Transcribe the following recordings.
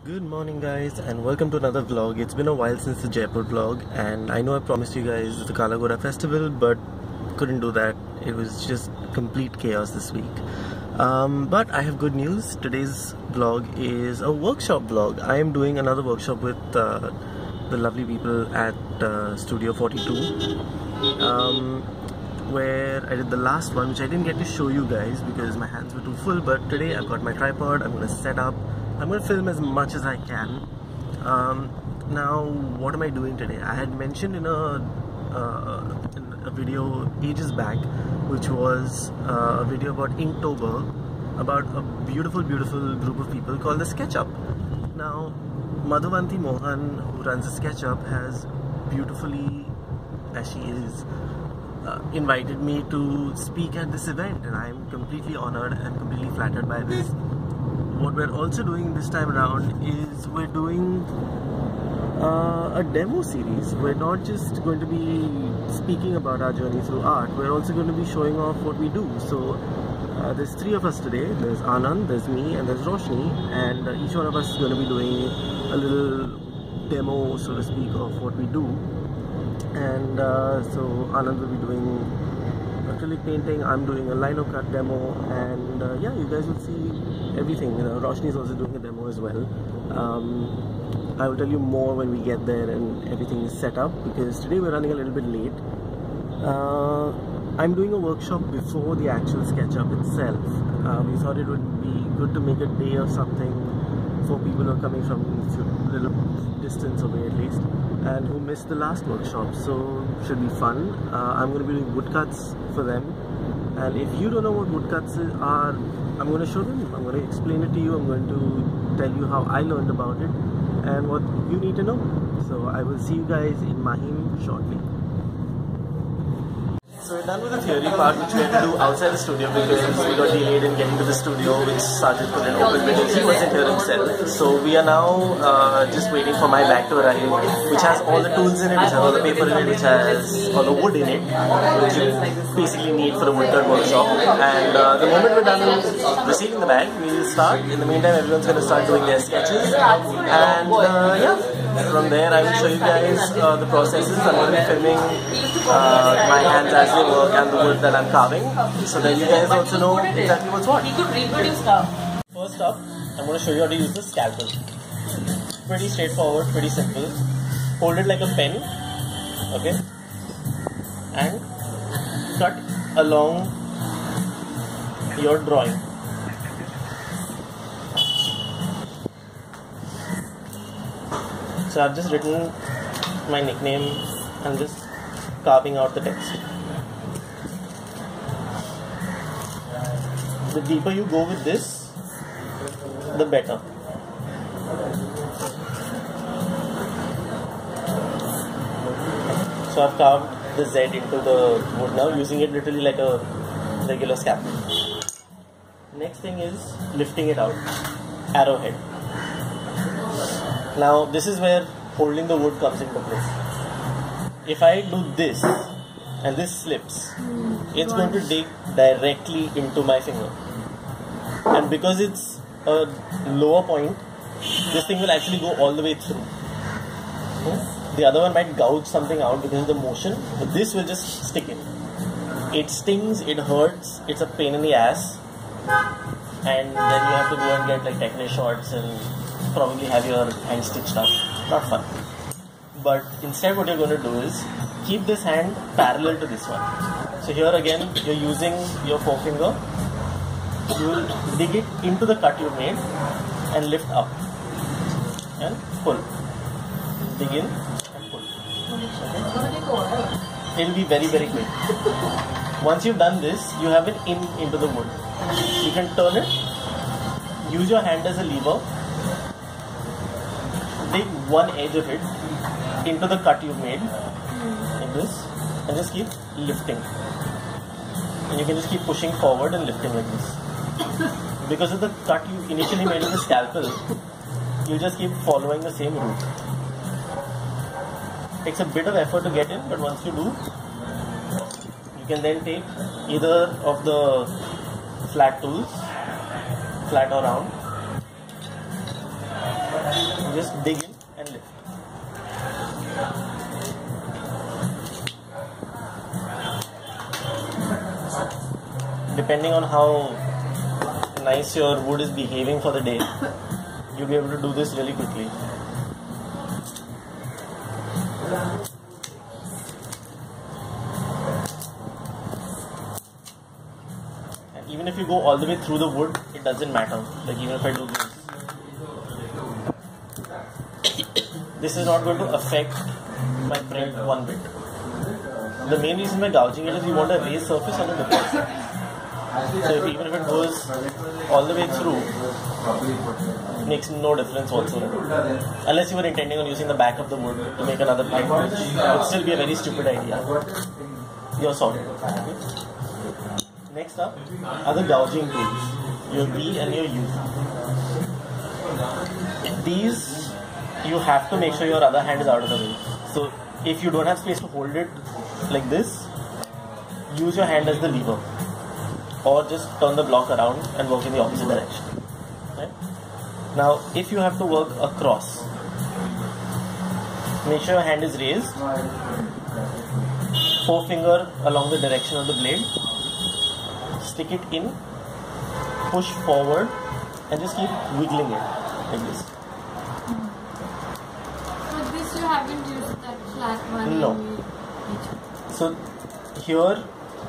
Good morning guys and welcome to another vlog. It's been a while since the Jaipur vlog and I know I promised you guys the Kala Ghoda festival but couldn't do that. It was just complete chaos this week. But I have good news. Today's vlog is a workshop vlog. I am doing another workshop with the lovely people at Studio 42 where I did the last one, which I didn't get to show you guys because my hands were too full, but today I've got my tripod. I'm going to set up. I'm going to film as much as I can. Now, what am I doing today? I had mentioned in a video ages back, which was a video about Inktober, about a beautiful group of people called the Sketchup. Now, Madhuvanti Mohan, who runs the Sketchup, has beautifully, as she is, invited me to speak at this event, and I am completely honored and completely flattered by this. What we're also doing this time around is we're doing a demo series. We're not just going to be speaking about our journey through art, we're also going to be showing off what we do. So there's three of us today. There's Anand, there's me, and there's Roshnee, and each one of us is going to be doing a little demo, so to speak, of what we do. And so Anand will be doing acrylic painting, I'm doing a lino cut demo, and yeah, you guys will see everything. You know, Roshnee is also doing a demo as well. I will tell you more when we get there and everything is set up, because today we're running a little bit late. I'm doing a workshop before the actual Sketchup itself. We thought it would be good to make a day of something for people who are coming from a little distance away at least, and who missed the last workshop, so should be fun. I'm going to be doing woodcuts for them, and if you don't know what woodcuts are, I'm going to show them, I'm going to explain it to you, I'm going to tell you how I learned about it and what you need to know. So I will see you guys in Mahim shortly. So we're done with the theory part, which we had to do outside the studio because we got delayed in getting to the studio, which Sajid couldn't open because he wasn't here himself. So we are now just waiting for my bag to arrive, which has all the tools in it, which has all the paper in it, which has all the wood in it, which you basically need for the woodcut workshop. And the moment we're done receiving the bag, we'll start. In the meantime, everyone's going to start doing their sketches. And yeah, from there I will show you guys the processes. I'm going to be filming my hands as they work and the wood that I'm carving, so that you guys also know exactly what's what. First up, I'm going to show you how to use the scalpel. Pretty straightforward, pretty simple. Hold it like a pen, okay, and cut along your drawing. So I've just written my nickname and just carving out the text. The deeper you go with this, the better. So I've carved the Z into the wood now, using it literally like a regular scalpel. Next thing is lifting it out, arrowhead. Now this is where holding the wood comes into place. If I do this and this slips, it's going to dig directly into my finger, and because it's a lower point, this thing will actually go all the way through. The other one might gouge something out because of the motion, but this will just stick in. It stings, it hurts, it's a pain in the ass, and then you have to go and get like Technic shots and probably have your hand stitched up. Not fun. But instead what you're going to do is keep this hand parallel to this one. So here again you're using your forefinger. You will dig it into the cut you made and lift up and pull. Dig in and pull. Okay? It will be very quick. Once you've done this, you have it into the wood. You can turn it, use your hand as a lever, dig one edge of it into the cut you've made, like this, and just keep lifting. And you can just keep pushing forward and lifting like this. Because of the cut you initially made with the scalpel, you just keep following the same route. It takes a bit of effort to get in, but once you do, you can then take either of the flat tools, flat or round, just dig in and lift. Depending on how nice your wood is behaving for the day, you'll be able to do this really quickly. And even if you go all the way through the wood, it doesn't matter. Like even if I do this is not going to affect my print one bit. The main reason we're gouging it is we want a raised surface on the nipple. So even if it goes all the way through, it makes no difference whatsoever. Unless you were intending on using the back of the wood to make another pipe, which would still be a very stupid idea. You're sorted. Okay. Next up are the gouging tools, your V and your U. These, you have to make sure your other hand is out of the way. So if you don't have space to hold it like this, use your hand as the lever. Or just turn the block around and work in the opposite direction. Right? Now, if you have to work across, make sure your hand is raised, forefinger along the direction of the blade, stick it in, push forward, and just keep wiggling it like this. So this you haven't used that flat one? No. So here,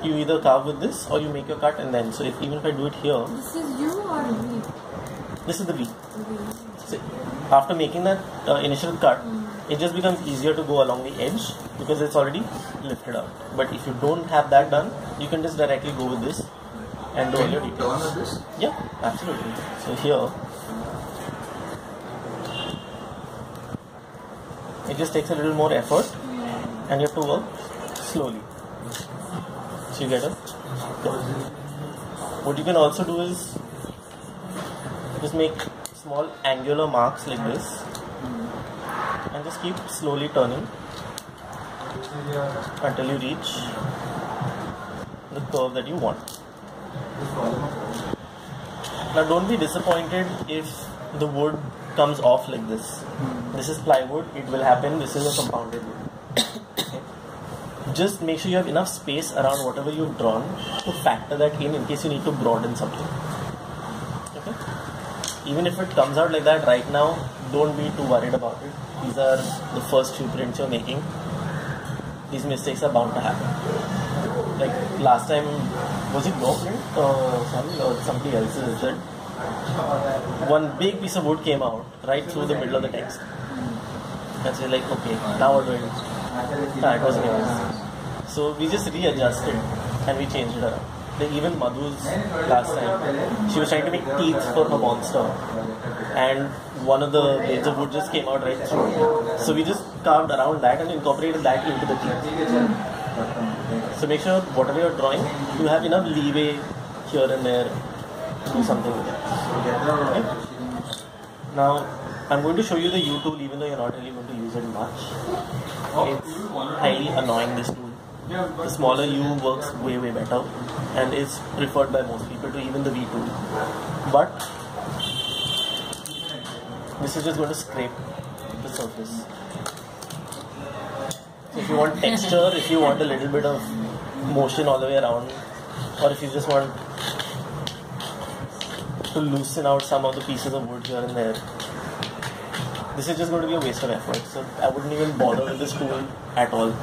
you either carve with this or you make your cut and then, so even if I do it here. This is U or V? This is the V. So after making that initial cut, it just becomes easier to go along the edge because it's already lifted out. But if you don't have that done, you can just directly go with this and do all your details. Yeah, absolutely. So here, it just takes a little more effort and you have to work slowly. So you get it? What you can also do is just make small angular marks like this and just keep slowly turning until you reach the curve that you want. Now don't be disappointed if the wood comes off like this. This is plywood, it will happen. This is a compounded wood. Just make sure you have enough space around whatever you've drawn to factor that in case you need to broaden something. Okay? Even if it comes out like that right now, don't be too worried about it. These are the first few prints you're making. These mistakes are bound to happen. Like last time, was it your print or somebody else's that one big piece of wood came out right through the middle of the text. And so you're like, okay, now what do I do? No, it wasn't yours. So we just readjusted and we changed it around. Like even Madhu's last time, she was trying to make teeth for her monster and one of the blades of wood just came out right through. So we just carved around that and incorporated that into the teeth. So make sure whatever you're drawing, you have enough leeway here and there to do something with it. Okay? Now I'm going to show you the U tool even though you're not really going to use it much. It's highly annoying, this tool. The smaller U works way better and is preferred by most people to even the V tool. But this is just going to scrape the surface. So if you want texture, if you want a little bit of motion all the way around, or if you just want to loosen out some of the pieces of wood here and there, this is just going to be a waste of effort. So I wouldn't even bother with this tool at all.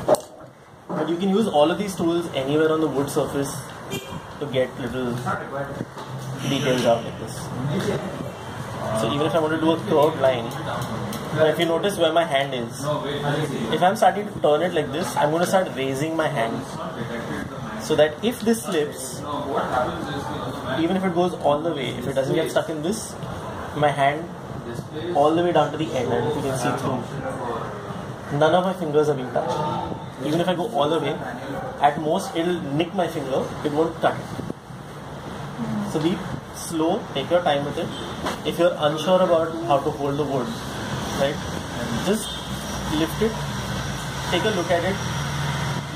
But you can use all of these tools anywhere on the wood surface to get little details out like this. So even if I want to do a curved line, if you notice where my hand is, if I'm starting to turn it like this, I'm going to start raising my hand so that if this slips, even if it goes all the way, if it doesn't get stuck in this, my hand all the way down to the end, and if you can see through, none of my fingers are being touched. Even if I go all the way, at most it'll nick my finger, it won't cut it. So be slow, take your time with it. If you're unsure about how to hold the wood, right, just lift it, take a look at it,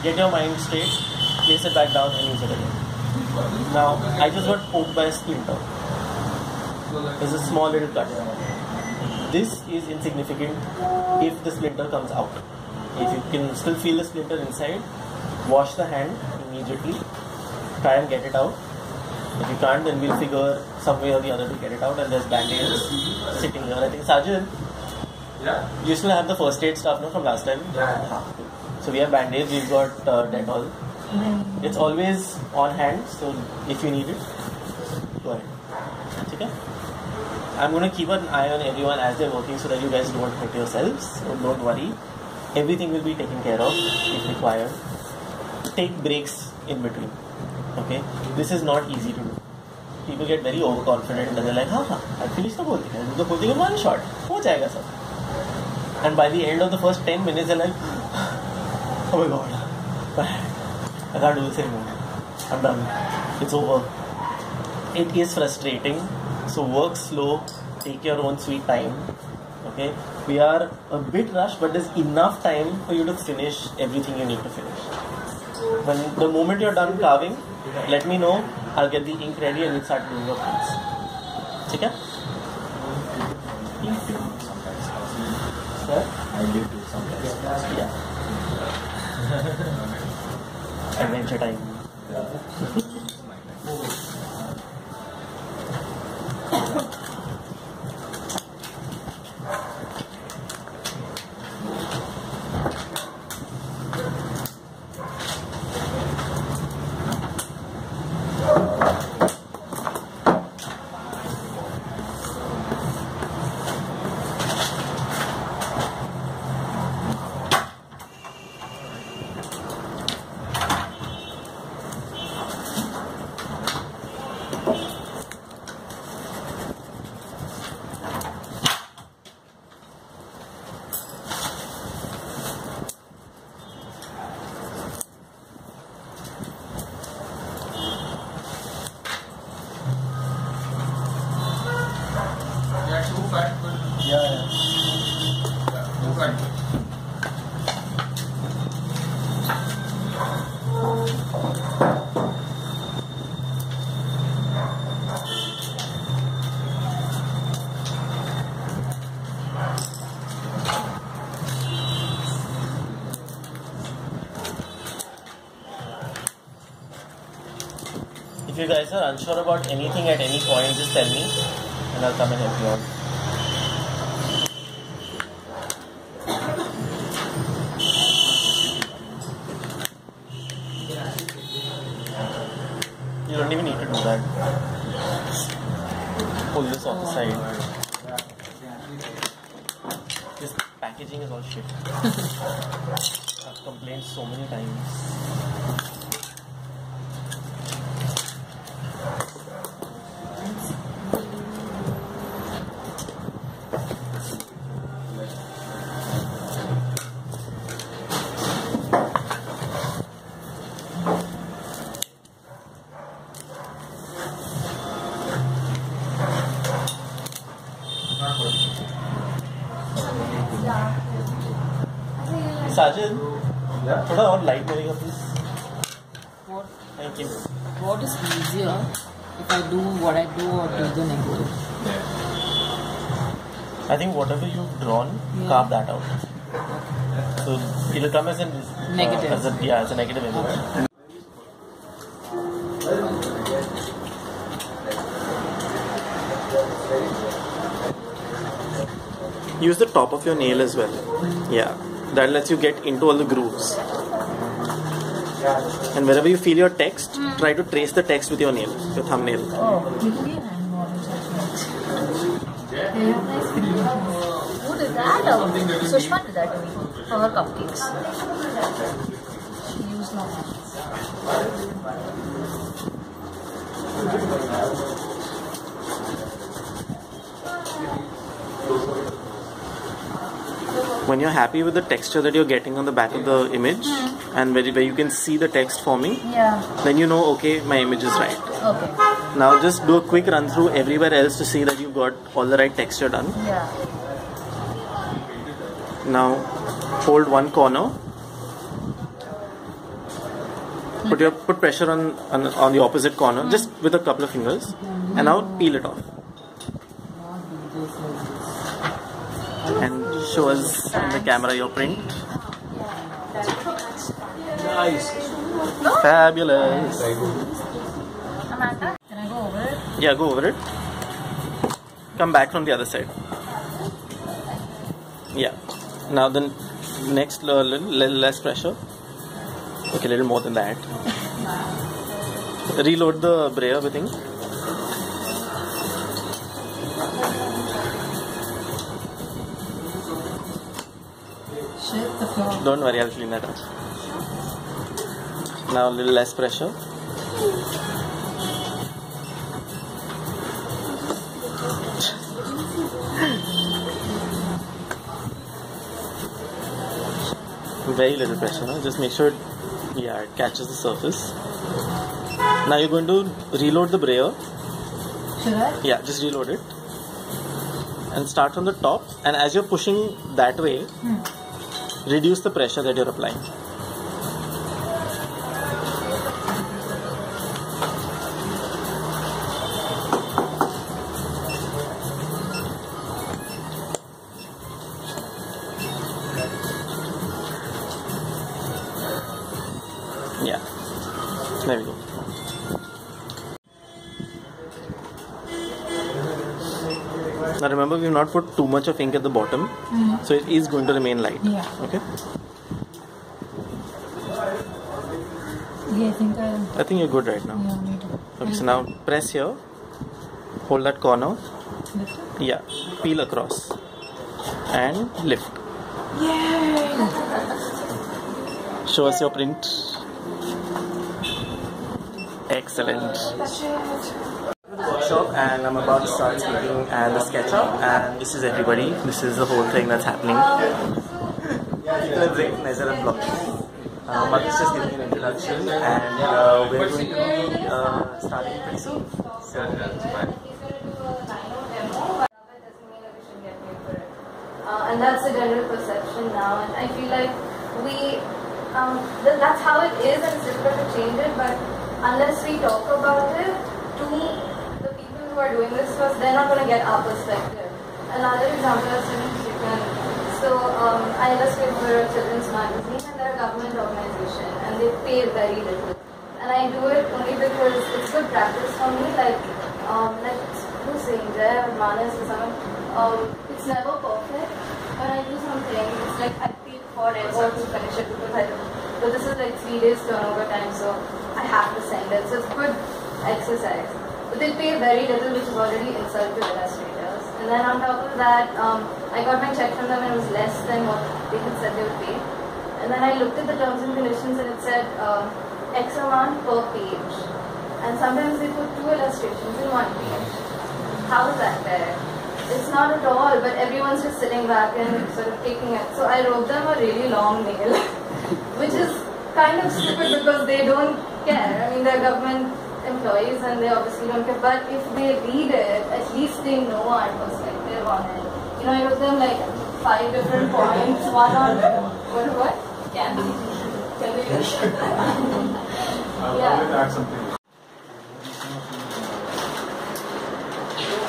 get your mind straight, place it back down and use it again. Now, I just got poked by a splinter. There's a small little cut. This is insignificant if the splinter comes out. If you can still feel the splinter inside, wash the hand immediately. Try and get it out. If you can't, then we'll figure some way or the other to get it out. And there's band-aids sitting here. I think Sajid, you still have the first aid stuff from last time? Yeah. So we have band-aids, we've got Dettol. It's always on hand, so if you need it, go ahead. Okay? I'm going to keep an eye on everyone as they're working so that you guys don't hurt yourselves. So don't worry. Everything will be taken care of if required. Take breaks in between. Okay? This is not easy to do. People get very overconfident and they're like, I'll finish the whole thing. I'll do the whole thing in one shot. Ho jayega sab. And by the end of the first 10 minutes, they're like, oh my god, I can't do this anymore. I'm done. It's over. It is frustrating. So work slow. Take your own sweet time. Okay? We are a bit rushed, but there's enough time for you to finish everything you need to finish. When the moment you're done carving, let me know. I'll get the ink ready and we'll start doing your prints. Okay? I did do sometimes. Yeah. Adventure time. If you guys are unsure about anything at any point, just tell me and I'll come and help you out. You don't even need to do that. Pull this off the side. This packaging is all shit. I've complained so many times. Sajid, थोड़ा और light मिलेगा please. What? Thank you. What is easier if I do what I do or do the negative? I think whatever you've drawn, carve that out. So it'll come as a Negative. As a negative image. Use the top of your nail as well. Yeah. That lets you get into all the grooves. And wherever you feel your text, try to trace the text with your nail, your thumbnail. Oh. Who did that? Sushma did that to me for her cupcakes. She used my hands. When you're happy with the texture that you're getting on the back of the image and where you can see the text forming, then you know, okay, my image is right. Okay. Now just do a quick run through everywhere else to see that you've got all the right texture done. Yeah. Now hold one corner. Put pressure on the opposite corner, just with a couple of fingers, and now peel it off. And show us on the camera your print. Nice. Fabulous. Amanda, can I go over it? Yeah, go over it. Come back from the other side. Yeah. Now the next little less pressure. Okay, a little more than that. Reload the brayer, I think. Shit, the floor. Don't worry, I'll clean that up. Now a little less pressure. Very little pressure, no? Just make sure it catches the surface. Now you're going to reload the brayer. Should I? Yeah, just reload it. And start from the top, and as you're pushing that way, reduce the pressure that you're applying. Yeah, there we go. Now remember, we've not put too much of ink at the bottom, so it is going to remain light. Yeah. Okay. Yeah, I think you're good right now. Yeah, me too. Okay, so now press here, hold that corner. Yeah, peel across and lift. Yay! Show us your print. Excellent. Workshop, and I'm about to start speaking at the Sketchup, and this is everybody. This is the whole thing that's happening. People are breaking measure and blocking. Madhu's just giving an introduction, and we're going to be starting pretty soon. So, and that's the general perception now, and I feel like that's how it is, and it's difficult to change it, but unless we talk about it to the people who are doing this first, they're not going to get our perspective. Another example is chicken. So I illustrate for a children's magazine, and they're a government organization, and they pay very little. And I do it only because it's good practice for me. Like who's saying there, Manas or something. It's never perfect. When I do something, it's like I feel for it or to finish it because but this is like 3 days turnover time, so I have to send it. So it's good exercise. But they pay very little, which is already insult to illustrators. And then on top of that, I got my check from them and it was less than what they had said they would pay. And then I looked at the terms and conditions and it said X amount per page. And sometimes they put 2 illustrations in 1 page. How is that fair? It's not at all, but everyone's just sitting back and sort of taking it. So I wrote them a really long mail, which is kind of stupid because they don't care. I mean, they're government employees and they obviously don't care. But if they read it, at least they know our perspective on it. You know, I wrote them like 5 different points. One on what? Can we? Yeah. I will add something.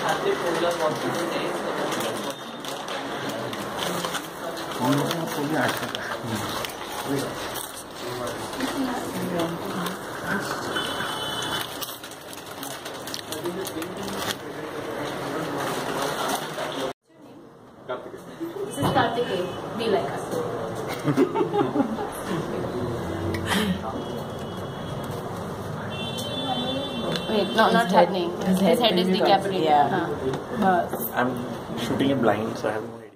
Have they told us what to do next? This is Karthikeyan. Be like us. Wait, no, not head. His head is decapitated. I'm shooting it blind, so I have no idea.